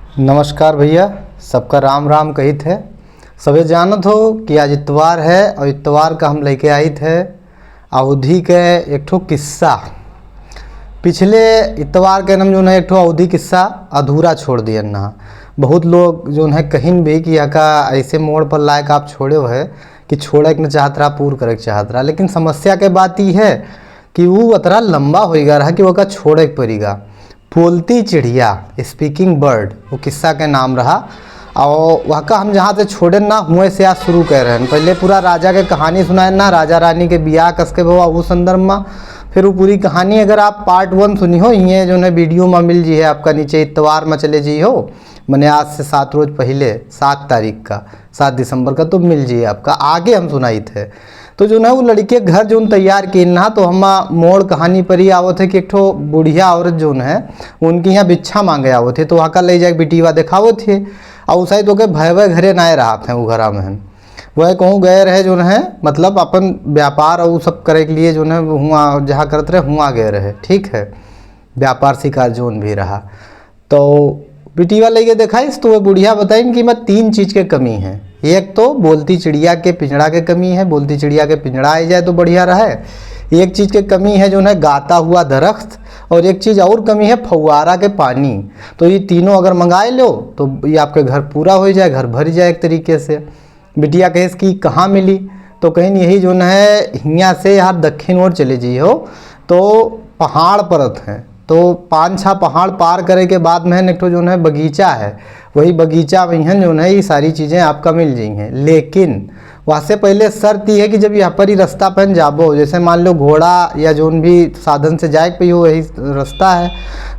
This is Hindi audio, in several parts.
नमस्कार भैया, सबका राम राम कही थे। सभी जानत हो कि आज इतवार है और इतवार का हम लेके आई थे अवधि के एक ठो किस्सा। पिछले इतवार के नाम जो है एक ठो अवधि किस्सा अधूरा छोड़ दिया ना। बहुत लोग जो है कहीं भी कि का ऐसे मोड़ पर लायक आप छोड़े हो है कि छोड़े के न चाहत रहा, पूर करे के चाहत रहा, लेकिन समस्या के बात ये है कि वो अतरा लंबा हो गया रहा कि वो का छोड़े के पड़ेगा। बोलती चिड़िया, स्पीकिंग बर्ड, वो किस्सा के नाम रहा। और वह का हम जहाँ से छोड़े ना हुए से आज शुरू कर रहे हैं। पहले पूरा राजा के कहानी सुनाए ना, राजा रानी के बियाह कस के हुआ वो संदर्भ में। फिर वो पूरी कहानी अगर आप पार्ट 1 सुनी हो, ये जो है वीडियो में मिल जी है आपका, नीचे इतवार में चले जी हो, मैंने आज से 7 रोज पहले 7 तारीख का 7 दिसंबर का तो मिल जी आपका। आगे हम सुनाई थे तो जो है वो लड़के के घर जो तैयार की ना, तो हम मोड़ कहानी पर ही आवत है कि एक ठो बुढ़िया औरत जो है उनकी यहाँ भिक्षा मांगे आवत थे। तो वहाँ का ले जाए बिटिवा दिखावो थे और शायद तो के भय घरे ना रहा थे वो घरा में वह कहूँ गए रहे जो है, मतलब अपन व्यापार और सब करे के लिए जो है हुआ जहाँ करते रहे हुआ गए रहे। ठीक है, व्यापार शिकार जोन भी रहा। तो बिटिवा लेके दिखाइस तो वह बुढ़िया बताई कि मैं 3 चीज़ के कमी है। एक तो बोलती चिड़िया के पिंजड़ा के कमी है, बोलती चिड़िया के पिंजड़ा आ जाए तो बढ़िया रहे। एक चीज़ के कमी है जो है गाता हुआ दरख्त, और एक चीज़ और कमी है फव्वारा के पानी। तो ये तीनों अगर मंगाए लो तो ये आपके घर पूरा हो जाए, घर भर जाए एक तरीके से। बिटिया कहे कि कहाँ मिली, तो कहीं यही जो है हियाँ से यार दक्षिण ओर चले जाइए हो तो पहाड़ परत हैं। तो 5-6 पहाड़ पार करे के बाद में एक ठो जो है बगीचा है, वही बगीचा में जो है ये सारी चीज़ें आपका मिल जाएंगी। लेकिन वहाँ से पहले शर्त ये है कि जब यहाँ पर ही रास्ता पहन जाबो, जैसे मान लो घोड़ा या जोन भी साधन से जाए पे हो यही रास्ता है,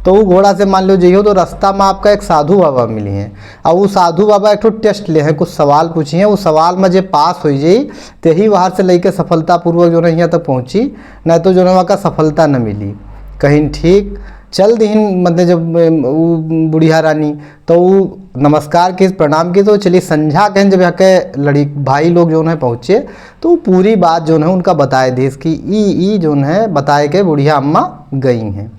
तो वो घोड़ा से मान लो जाइयो तो रास्ता में आपका एक साधु बाबा मिली हैं। और वो साधु बाबा एक ठो टेस्ट ले हैं, कुछ सवाल पूछी हैं। वो सवाल में जो पास हो जाई तो ही वहाँ से लेकर सफलतापूर्वक जो है यहाँ तक पहुँची, नहीं तो जो है वहाँ का सफलता न मिली कहीं। ठीक चल दीन मतलब जब वो बुढ़िया रानी तो वो नमस्कार की प्रणाम की, तो चलिए संझा कहें जब यहाँ के लड़ी भाई लोग जो है पहुँचे तो पूरी बात जो है उनका बताए दी कि ई जो है बताए के बुढ़िया अम्मा गई हैं।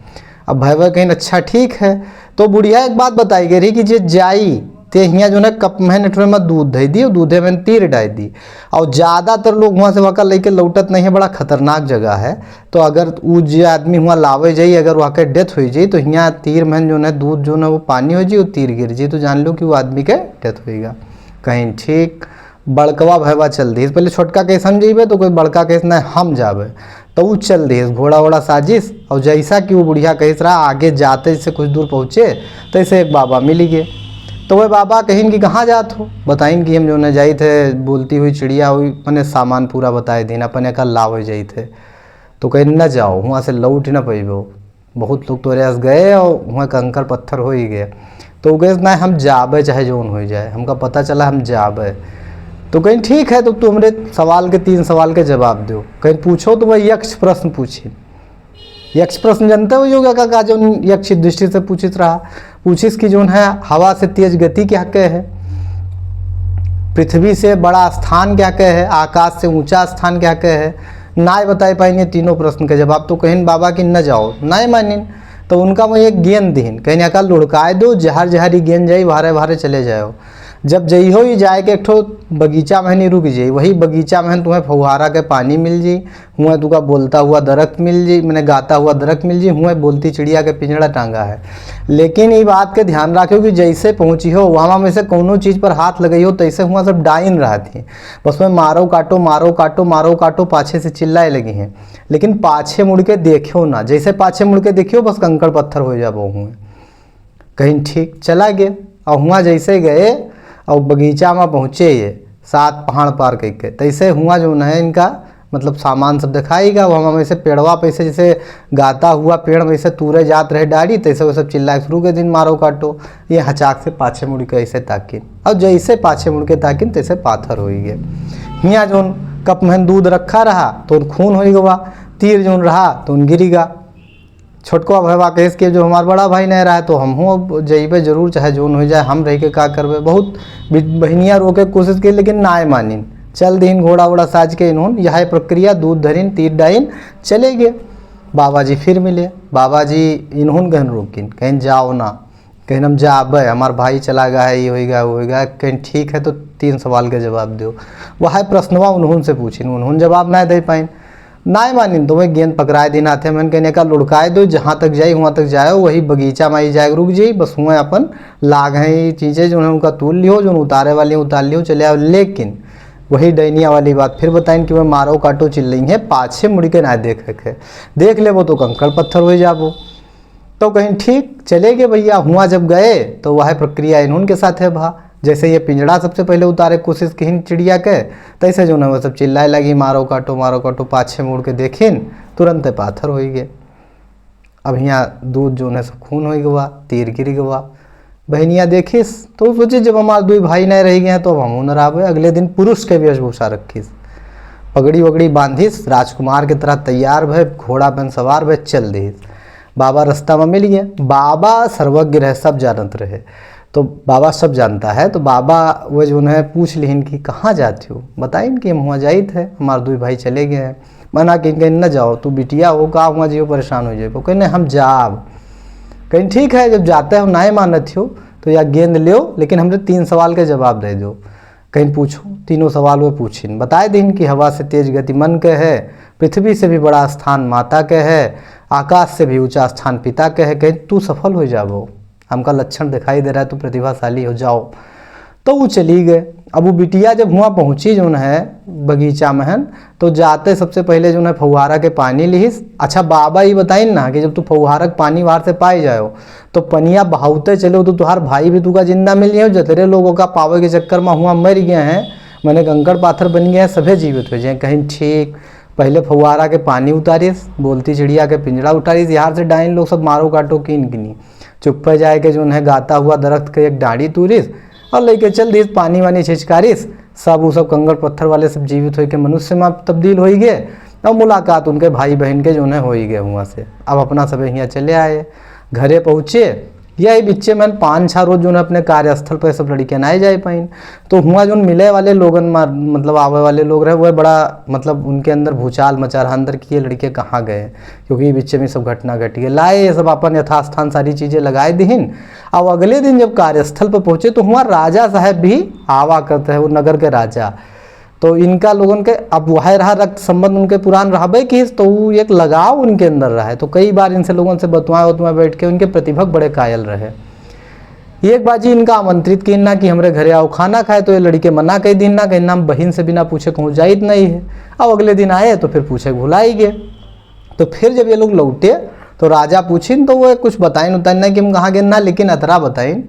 अब भाई कहीं अच्छा ठीक है, तो बुढ़िया एक बात बताई गई रही कि जे जाई ते हियाँ जो है कप में नेटवे में दूध दे दी और दूधे में तीर डाल दी। और ज़्यादातर लोग वहाँ से वहाँ लेके लौटत नहीं है, बड़ा खतरनाक जगह है। तो अगर वो जो आदमी वहाँ लावे जाई, अगर वहाँ के डेथ हो जाई तो यहाँ तीर में जो है दूध जो है वो पानी हो जाए और तीर गिर जाए तो जान लो कि वो आदमी के डेथ होएगा कहीं। ठीक बड़कवा भयवा चल दी, पहले छोटका केस हम जेबे तो कोई बड़का केस नहीं हम जाबे, तो वो चल दी घोड़ा वोड़ा साजिश। और जैसा कि वो बुढ़िया कहिस रहा आगे जाते जैसे कुछ दूर पहुँचे तैसे एक बाबा मिल गए। तो वह बाबा कहीं कि कहाँ जात हो, बताइन कि हम जो न जाई थे बोलती हुई चिड़िया हुई मैंने सामान पूरा बताए दिन अपने का लाभ हो जाई थे। तो कहीं न जाओ वहाँ से लौट न पैबो, बहुत लोग तो रेस गए और वहाँ कंकर पत्थर हो ही गए। तो गए ना हम जाबे चाहे जोन हो जाए, हमका पता चला हम जाबे। तो कहीं ठीक है, तो तुम हमरे सवाल के 3 सवाल के जवाब दो। कहीं पूछो तो वह यक्ष प्रश्न पूछी। यक्ष प्रश्न जानते हो योगा का जो यक्ष दृष्टि से पूछित रहा, पूछिस कि जो है हवा से तेज गति क्या कह है, पृथ्वी से बड़ा स्थान क्या कह है, आकाश से ऊंचा स्थान क्या कह है। नाय बताए पाएंगे तीनों प्रश्न के जवाब। तो कहीं बाबा की न जाओ नाय मानिन, तो उनका मैं एक गेंद दीन कहीं अकाल लुढ़काए दो, जहर जहरी गेंद जाई भारे भारे चले जाओ। जब जई हो ही जाए के एक ठो बगीचा में नहीं रुक जाई, वही बगीचा में तुम्हें फव्वारा के पानी मिल जी, हुआ तुका बोलता हुआ दरख्त मिल जी, मैंने गाता हुआ दरख्त मिल जी, हुआ बोलती चिड़िया के पिंजड़ा टांगा है। लेकिन ये बात के ध्यान रखियो कि जैसे पहुँची हो वहाँ में से कोनो चीज़ पर हाथ लगाई हो तैसे हुआ सब डाइन रहा थी, बस में मारो काटो मारो काटो मारो काटो पाछे से चिल्लाए लगी हैं। लेकिन पाछे मुड़ के देखियो ना, जैसे पाछे मुड़ के देखियो बस कंकड़ पत्थर हो जाबो हुए कहीं। ठीक चला गए और हुआ जैसे गए और बगीचा में पहुँचे ये 7 पहाड़ पार करके, तैसे हुआ जो है इनका मतलब सामान सब दिखाएगा। वहाँ में से पेड़वा पैसे जैसे गाता हुआ पेड़ में से तूरे जात रहे डाड़ी, तैसे वो सब चिल्लाए शुरू के दिन मारो काटो। ये हचाक से पाछे मुड़ के ऐसे ताकिन, और जैसे पाछे मुड़ के ताकिन तैसे पाथर हो गए। हियाँ जो कप में दूध रखा रहा तो खून हो गवा, तीर जो रहा तो गिरीगा। छोटका भैया कहेस कि जो हमारा बड़ा भाई नहीं रहा है तो हम हूँ जइबे जरूर चाहे जोन हो जाए, हम रह के का करबे। बहुत बहनिया रोके कोशिश की लेकिन नाय मानिन, चल दीन घोड़ा वोड़ा साज के इन्होंने यह प्रक्रिया दूध धरिन तीर डाइन चले गए। बाबा जी फिर मिले, बाबा जी इन्होंने गहन रोकिन कहीं जाओ ना, कहीं हम जाबे हमार भाई चला गया है, ये होएगा वो होएगा, कहीं ठीक है तो 3 सवाल के जवाब दो। वह प्रश्नवा उन्होंने से पूछिन, उन्होंने जवाब ना दे पाइन, ना मानिन तो मैं गेंद पकड़ाए दिन आते मैंने कहने का लुढ़काए दो, जहाँ तक जाई वहाँ तक जाए, वही बगीचा में ही जाए रुक जाई, बस हुआ अपन लाग हैं चीज़ें जो है उनका तूल लियो, जो उतारे वाली उतार लियो चले आओ। लेकिन वही डैनिया वाली बात फिर बताइन कि वह मारो काटो चिल्लई है, पाछे मुड़ के ना देख ले वो तो कंकड़ पत्थर हो जाबो। तो कहीं ठीक चले गए भैया, हुआ जब गए तो वह प्रक्रिया इन्होंने के साथ है भा, जैसे ये पिंजड़ा सबसे पहले उतारे कोशिश की चिड़िया के, तैसे जो ना वो सब चिल्लाए लगी मारो काटो, पाछे मुड़ के देखिन तुरंत पाथर हो गए। अब यहाँ दूध जो है सब खून हो गवा, तीर गिर गवा। बहनिया देखिस तो सोचे जब हमारे 2 भाई नहीं रह गए तो अब हम नराबे। अगले दिन पुरुष के वेशभूषा रखिस, पगड़ी वगड़ी बांधिस, राजकुमार की तरह तैयार भय, घोड़ा पर सवार भय चल दिस। बाबा रास्ता में मिल गया, बाबा सर्वज्ञ रहे, सब जानत रहे, तो बाबा सब जानता है। तो बाबा वो जो है पूछ लिहिन कि कहाँ जाते हो, बताइन कि हम वहाँ जाइत है, हमारे 2 भाई चले गए हैं। मना कि कहीं न जाओ, तू बिटिया हो का वहाँ जियो परेशान हो जाए, कहीं हम जाब। कहीं ठीक है, जब जाते हो ना मानत हो तो या गेंद लो, लेकिन हमने 3 सवाल के जवाब दे दो। कहीं पूछो, तीनों सवाल वो पूछिन, बताए दिन कि हवा से तेज गति मन के है, पृथ्वी से भी बड़ा स्थान माता के है, आकाश से भी ऊंचा स्थान पिता के है, कहीं तू सफल हो जाओ, हमका लक्षण दिखाई दे रहा है तू प्रतिभाशाली हो जाओ। तो वो चली गए। अब वो बिटिया जब हुआ पहुंची जो है बगीचा में, तो जाते सबसे पहले जो है फव्वारा के पानी लिहिस। अच्छा बाबा ये बताइन ना कि जब तू फव्वारा के पानी बाहर से पाए जाओ तो पनिया बहावते चलो तो तुहार भाई भी तू का जिंदा मिल गए, जतरे लोगों का पावे के चक्कर में हुआ मर गए हैं, मैंने कंकड़ पाथर बन गए हैं, सभी जीवित हो जाए। कहीं ठीक पहले फव्वारा के पानी उतारिस, बोलती चिड़िया के पिंजड़ा उतारिस, यहाँ से डाइन लोग सब मारो काटो किन किनी, चुप पे जाए के जो है गाता हुआ दरख्त के एक डाढ़ी तूरिस और लेके चल दिस, पानी वानी छिचकारिस, सब वो सब कंकड़ पत्थर वाले सब जीवित हो के मनुष्य में तब्दील हो गए। अब मुलाकात उनके भाई बहन के जो है हो ही गए हुआ से। अब अपना सब यहाँ चले आए, घरे पहुँचे, यही बिच्चे मैंने 5-6 रोज जो है अपने कार्यस्थल पर सब लड़के ना जाए पाइन। तो हुआ जो मिले वाले लोगन मतलब आवे वाले लोग रहे, वह बड़ा मतलब उनके अंदर भूचाल मचा रहा अंदर कि ये लड़के कहाँ गए, क्योंकि बिच्चे में सब घटना घट गई। लाए ये सब अपन यथास्थान सारी चीज़ें लगाए दीन। अब अगले दिन जब कार्यस्थल पर पहुँचे तो हुआ राजा साहब भी आवा करते हैं, वो नगर के राजा। तो इनका लोगन के अब वह रहा रक्त संबंध उनके पुरान रहबे की, तो वो एक लगाव उनके अंदर रहा है। तो कई बार इनसे लोगों से बतवाए बैठ के उनके प्रतिभा बड़े कायल रहे। एक बाजी इनका आमंत्रित की ना कि हमारे घरे आओ खाना खाए, तो ये लड़के मना कही दिन ना, कहीं नाम बहन से बिना पूछे कहूँ जाइत नहीं है। अब अगले दिन आए तो फिर पूछे भुला ही गए। तो फिर जब ये लोग लौटे तो राजा पूछिन तो वो कुछ बताइन उताइन ना कि हम कहाँ गए ना, लेकिन अतरा बताइन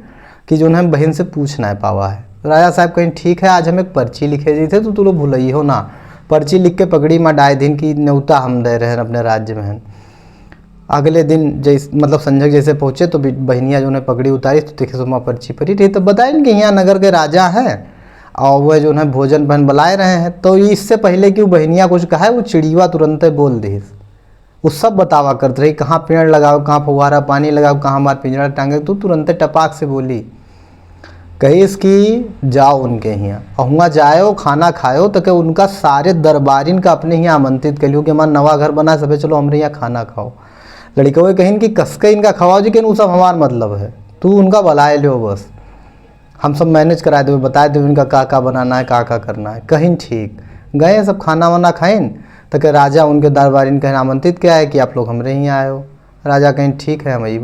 कि जो है बहन से पूछ ना पावा है। राजा साहब कहीं ठीक है, आज हम एक पर्ची लिखे दी थे तो तू लोग भूलई हो ना, पर्ची लिख के पगड़ी में डाय दिन की न्योता हम दे रहे हैं अपने राज्य में। अगले दिन जैसे मतलब संजय जैसे पहुँचे तो बहनिया जो है पगड़ी उतारी तो देखे सुमा पर्ची परी रही। तो बताएं कि यहाँ नगर के राजा हैं और वह जो है भोजन बहन बुलाए रहे हैं। तो इससे पहले कि वो बहनिया कुछ कहा है, वो चिड़िया तुरंत बोल दी, वो सब बतावा करते रही, कहाँ पेड़ लगाओ, कहाँ फव्वारा पानी लगाओ, कहाँ हमारा पिंजरा टांगे। तो तुरंत टपाक से बोली कहीस कि जाओ उनके यहाँ और हुआ जाओ खाना खाओ, तो क्या उनका सारे दरबारिन का अपने यहाँ आमंत्रित कर लियो कि हमारा नवा घर बना सब चलो हमारे यहाँ खाना खाओ। लड़के वो कहीं कि कसके इनका खवाओ जी, कि वो सब हमारा मतलब है, तू उनका बुलाए लो, बस हम सब मैनेज करा दे, बता दे उनका का बनाना है का करना है। कहीं ठीक गए सब खाना वाना खाइन, तो क्या राजा उनके दरबारिन कहीं आमंत्रित किया है कि आप लोग हमारे यहाँ आए हो। राजा कहीं ठीक है हम आई।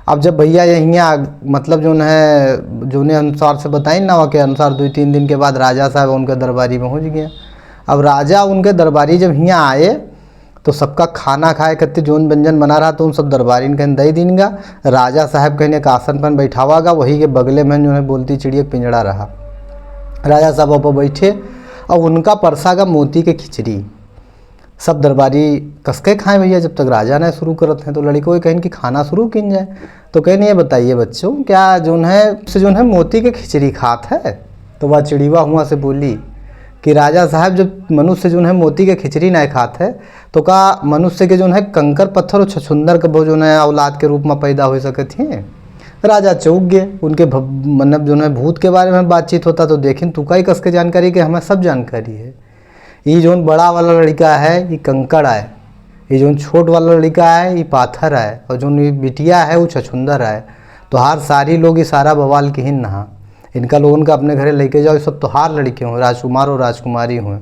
अब जब भैया यहाँ मतलब जो है जो ने अनुसार से बताई ना, वहाँ के अनुसार 2-3 दिन के बाद राजा साहब उनके दरबारी में पहुँच गए। अब राजा उनके दरबारी जब यहाँ आए तो सबका खाना खाए करते जोन व्यंजन बना रहा तो उन सब दरबारी कहीं दे दीनगा। राजा साहब कहीं एक आसन पर बैठावागा, वही के बगले में जो है बोलती चिड़िया पिंजड़ा रहा। राजा साहब वहाँ पर बैठे और उनका परसागा मोती के खिचड़ी सब दरबारी कसके खाएं भैया, जब तक राजा ने शुरू करते हैं। तो लड़कों को कहें कि खाना शुरू किन जाए। तो कहें ये बताइए बच्चों, क्या जो है मोती के खिचड़ी खात है। तो वह चिड़िया हुआ से बोली कि राजा साहब जब मनुष्य जो है मोती के खिचड़ी नहीं खात है तो का मनुष्य के जो है कंकर पत्थर और छछुंदर के जो है औलाद के रूप में पैदा हो सकते हैं। राजा चौंक गए, उनके मतलब जो है भूत के बारे में बातचीत होता तो देखें तू का ही कस के जानकारी कि हमें सब जानकारी है। ये जो बड़ा वाला लड़का है ये कंकड़ है, ये जो छोट वाला लड़का है ये पाथर है, और जो बिटिया है वो छछुंदर है। तोहार सारी लोग ई सारा बवाल की हिन नहा, इनका लोगन का अपने घरे लेके जाओ, ये सब तोहार लड़के हों, राजकुमार और राजकुमारी हुए।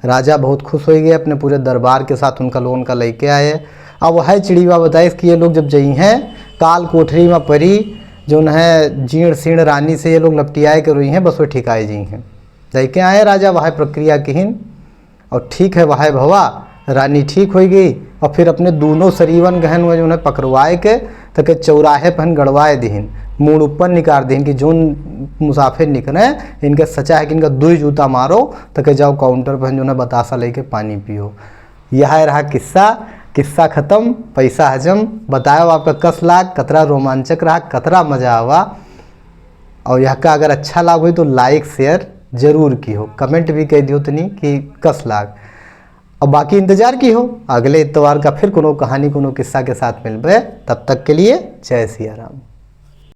राजा बहुत खुश हो गए, अपने पूरे दरबार के साथ उनका लोगन का लेके आए। अब वह चिड़ीवा बताइस कि ये लोग जब जई हैं काल कोठरी में परी जो है जीर्ण सीर्ण रानी से ये लोग लपटियाए के रोई हैं, बस वो ठिकाए जी हैं। लेके आए राजा वह प्रक्रिया किहिन, और ठीक है वह भवा रानी ठीक हो गई, और फिर अपने दोनों शरीवन गहन हुए जो है पकड़वाए के तक चौराहे पहन गड़वाए दीन, मुड़ ऊपर निकाल दीन कि जो मुसाफिर निकले इनके सचा है कि इनका 2 जूता मारो तक जाओ काउंटर पर जो है बतासा लेके पानी पियो। यह रहा किस्सा ख़त्म, पैसा हजम। बताओ आपका कस लाग, कतरा रोमांचक रहा, कतरा मज़ा आवा। और यह का अगर अच्छा लाग हुई तो लाइक शेयर जरूर की हो, कमेंट भी कह दियो तनी कि कस लाग। और बाकी इंतजार की हो अगले इतवार का फिर कोनो कहानी कोनो किस्सा के साथ मिलबे। तब तक के लिए जय सिया राम।